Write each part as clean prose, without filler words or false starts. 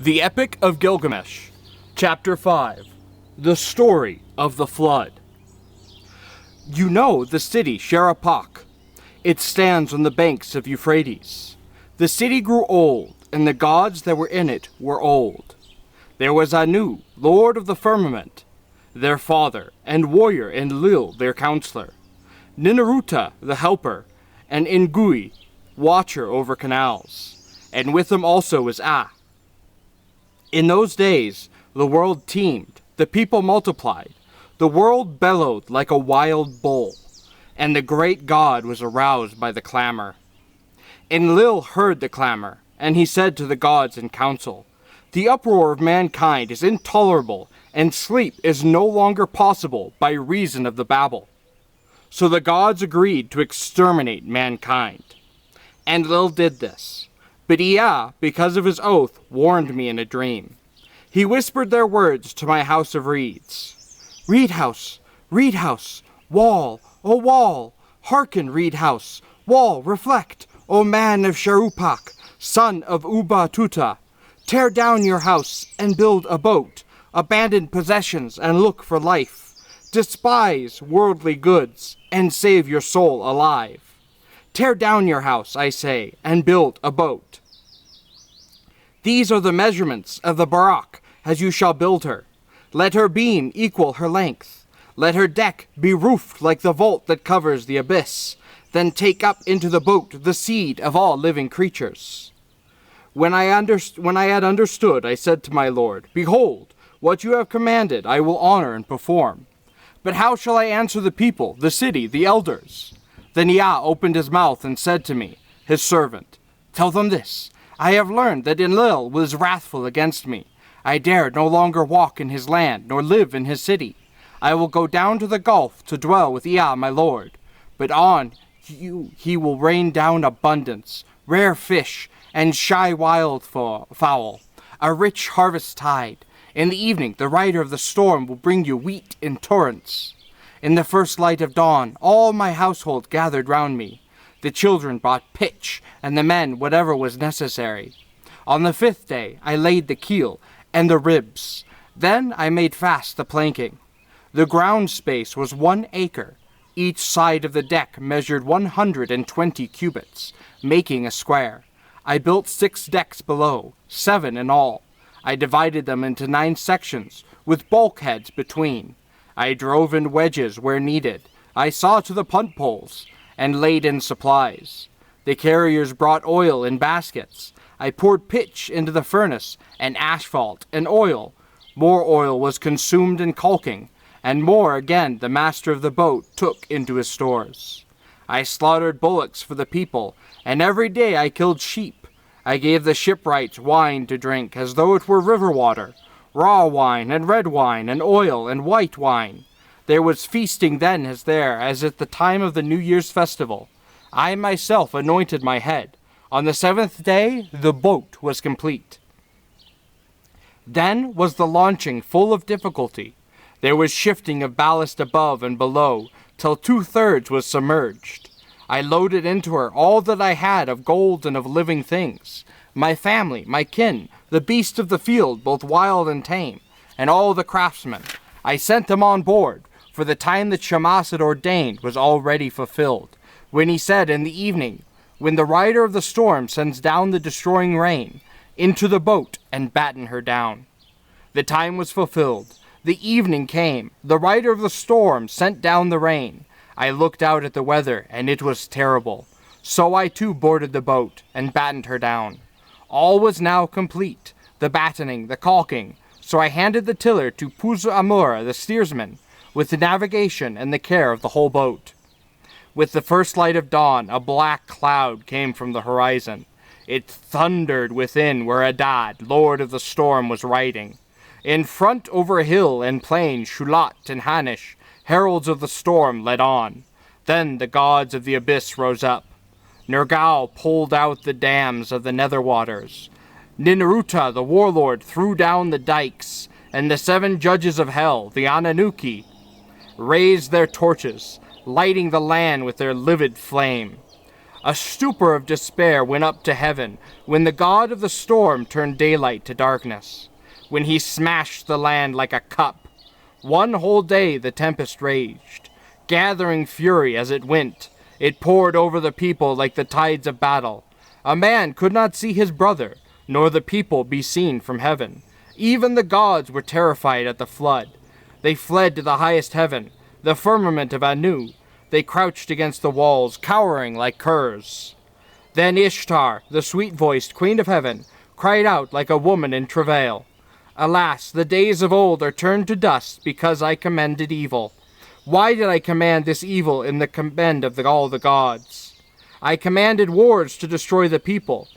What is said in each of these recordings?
The Epic of Gilgamesh, Chapter 5, The Story of the Flood. You know the city Sherapak. It stands on the banks of Euphrates. The city grew old, and the gods that were in it were old. There was Anu, lord of the firmament, their father, and warrior Enlil, their counselor, Ninurta, the helper, and Ingui, watcher over canals, and with them also was Ah. In those days, the world teemed, the people multiplied, the world bellowed like a wild bull, and the great god was aroused by the clamor. Enlil heard the clamor, and he said to the gods in council, "The uproar of mankind is intolerable, and sleep is no longer possible by reason of the babel." So the gods agreed to exterminate mankind. Enlil did this. But Ea, because of his oath, warned me in a dream. He whispered their words to my house of reeds. "Reed house, wall, O wall, hearken, reed house, wall, reflect, O man of Sherapak, son of Uba Tuta. Tear down your house and build a boat, abandon possessions and look for life. Despise worldly goods and save your soul alive. Tear down your house, I say, and build a boat. These are the measurements of the Barak, as you shall build her. Let her beam equal her length. Let her deck be roofed like the vault that covers the abyss. Then take up into the boat the seed of all living creatures." When I had understood, I said to my lord, "Behold, what you have commanded I will honor and perform. But how shall I answer the people, the city, the elders?" Then Ea opened his mouth and said to me, his servant, "Tell them this. I have learned that Enlil was wrathful against me. I dare no longer walk in his land, nor live in his city. I will go down to the gulf to dwell with Ea my lord. But on you he will rain down abundance, rare fish, and shy wild fowl, a rich harvest tide. In the evening the rider of the storm will bring you wheat in torrents. In the first light of dawn, all my household gathered round me. The children brought pitch, and the men whatever was necessary. On the 5th day I laid the keel and the ribs. Then I made fast the planking. The ground space was 1 acre. Each side of the deck measured 120 cubits, making a square. I built 6 decks below, 7 in all. I divided them into 9 sections, with bulkheads between. I drove in wedges where needed. I saw to the punt poles, and laid in supplies. The carriers brought oil in baskets. I poured pitch into the furnace, and asphalt, and oil. More oil was consumed in caulking, and more again the master of the boat took into his stores. I slaughtered bullocks for the people, and every day I killed sheep. I gave the shipwrights wine to drink, as though it were river water, raw wine, and red wine, and oil, and white wine. There was feasting then as at the time of the New Year's festival. I myself anointed my head. On the 7th day, the boat was complete. Then was the launching full of difficulty. There was shifting of ballast above and below, till 2/3 was submerged. I loaded into her all that I had of gold and of living things, my family, my kin, the beasts of the field, both wild and tame, and all the craftsmen. I sent them on board, for the time that Shamash had ordained was already fulfilled, when he said in the evening, when the rider of the storm sends down the destroying rain, into the boat and batten her down. The time was fulfilled. The evening came. The rider of the storm sent down the rain. I looked out at the weather, and it was terrible. So I too boarded the boat and battened her down. All was now complete, the battening, the caulking. So I handed the tiller to Puzu Amura, the steersman, with the navigation and the care of the whole boat. With the first light of dawn, a black cloud came from the horizon. It thundered within where Adad, lord of the storm, was riding. In front over hill and plain, Shulat and Hanish, heralds of the storm, led on. Then the gods of the abyss rose up. Nergal pulled out the dams of the nether waters. Ninurta, the warlord, threw down the dikes, and the 7 judges of hell, the Ananuki, raised their torches, lighting the land with their livid flame. A stupor of despair went up to heaven when the god of the storm turned daylight to darkness, when he smashed the land like a cup. One whole day the tempest raged, gathering fury as it went. It poured over the people like the tides of battle. A man could not see his brother, nor the people be seen from heaven. Even the gods were terrified at the flood. They fled to the highest heaven, the firmament of Anu. They crouched against the walls, cowering like curs. Then Ishtar, the sweet-voiced queen of heaven, cried out like a woman in travail. Alas, the days of old are turned to dust because I commanded evil. Why did I command this evil in the command of all the gods? I commanded wars to destroy the people.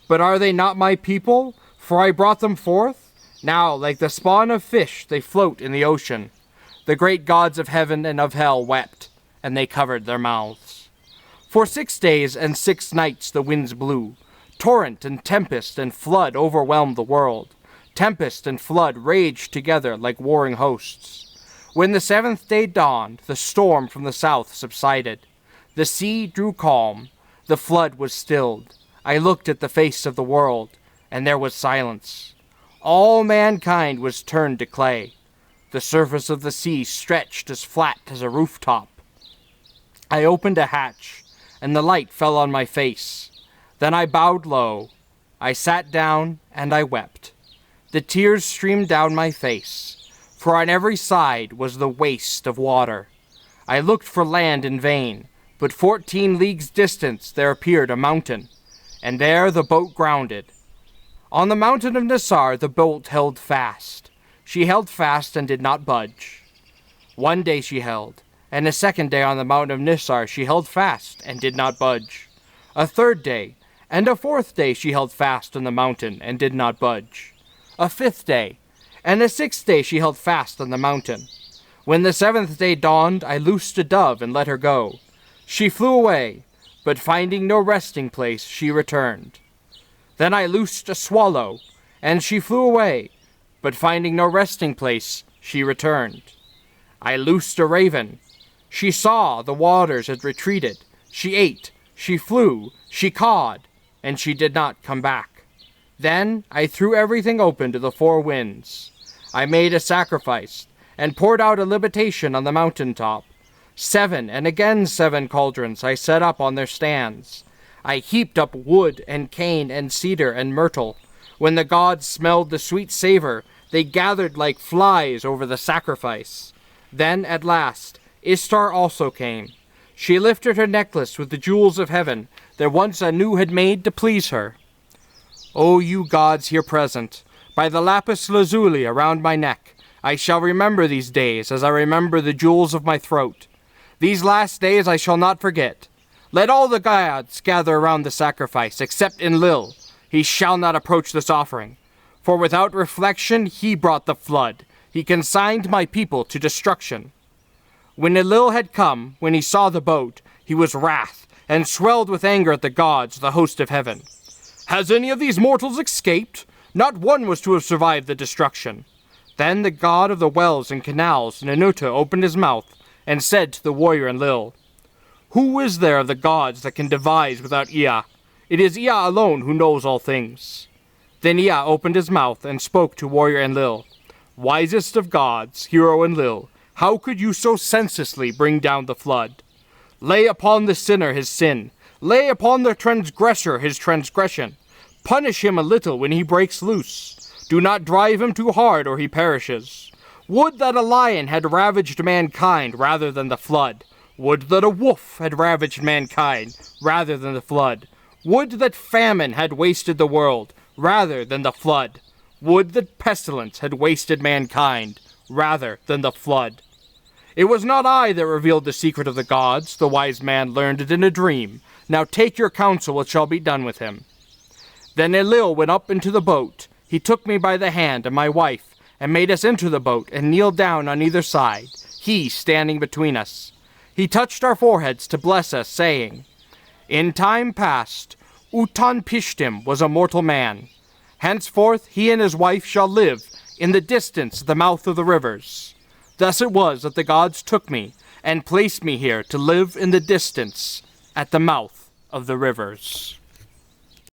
But are they not my people? For I brought them forth. Now, like the spawn of fish, they float in the ocean. The great gods of heaven and of hell wept, and they covered their mouths. For 6 days and 6 nights the winds blew. Torrent and tempest and flood overwhelmed the world. Tempest and flood raged together like warring hosts. When the 7th day dawned, the storm from the south subsided. The sea grew calm. The flood was stilled. I looked at the face of the world, and there was silence. All mankind was turned to clay. The surface of the sea stretched as flat as a rooftop. I opened a hatch, and the light fell on my face. Then I bowed low. I sat down, and I wept. The tears streamed down my face, for on every side was the waste of water. I looked for land in vain, but 14 leagues distant there appeared a mountain, and there the boat grounded. On the mountain of Nisar the boat held fast. She held fast and did not budge. 1 day she held, and a 2nd day on the mountain of Nisar she held fast and did not budge. A 3rd day, and a 4th day she held fast on the mountain and did not budge. A 5th day, and a 6th day she held fast on the mountain. When the 7th day dawned, I loosed a dove and let her go. She flew away, but finding no resting place, she returned. Then I loosed a swallow, and she flew away, but finding no resting place, she returned. I loosed a raven. She saw the waters had retreated. She ate, she flew, she cawed, and she did not come back. Then I threw everything open to the 4 winds. I made a sacrifice, and poured out a libation on the mountain top. 7 and again 7 cauldrons I set up on their stands. I heaped up wood and cane and cedar and myrtle. When the gods smelled the sweet savor, they gathered like flies over the sacrifice. Then, at last, Ishtar also came. She lifted her necklace with the jewels of heaven that once Anu had made to please her. O you gods here present, by the lapis lazuli around my neck, I shall remember these days as I remember the jewels of my throat. These last days I shall not forget. Let all the gods gather around the sacrifice, except Enlil. He shall not approach this offering. For without reflection he brought the flood. He consigned my people to destruction. When Enlil had come, when he saw the boat, he was wrath, and swelled with anger at the gods, the host of heaven. Has any of these mortals escaped? Not one was to have survived the destruction. Then the god of the wells and canals, Nanuta, opened his mouth, and said to the warrior Enlil, Who is there of the gods that can devise without Ea? It is Ea alone who knows all things. Then Ea opened his mouth and spoke to warrior Enlil. Wisest of gods, hero Enlil, how could you so senselessly bring down the flood? Lay upon the sinner his sin. Lay upon the transgressor his transgression. Punish him a little when he breaks loose. Do not drive him too hard or he perishes. Would that a lion had ravaged mankind rather than the flood. Would that a wolf had ravaged mankind rather than the flood. Would that famine had wasted the world rather than the flood. Would that pestilence had wasted mankind rather than the flood. It was not I that revealed the secret of the gods. The wise man learned it in a dream. Now take your counsel, what shall be done with him. Then Enlil went up into the boat. He took me by the hand and my wife, and made us enter the boat, and kneeled down on either side, he standing between us. He touched our foreheads to bless us, saying, In time past, Utanpishtim was a mortal man. Henceforth he and his wife shall live in the distance at the mouth of the rivers. Thus it was that the gods took me, and placed me here to live in the distance at the mouth of the rivers.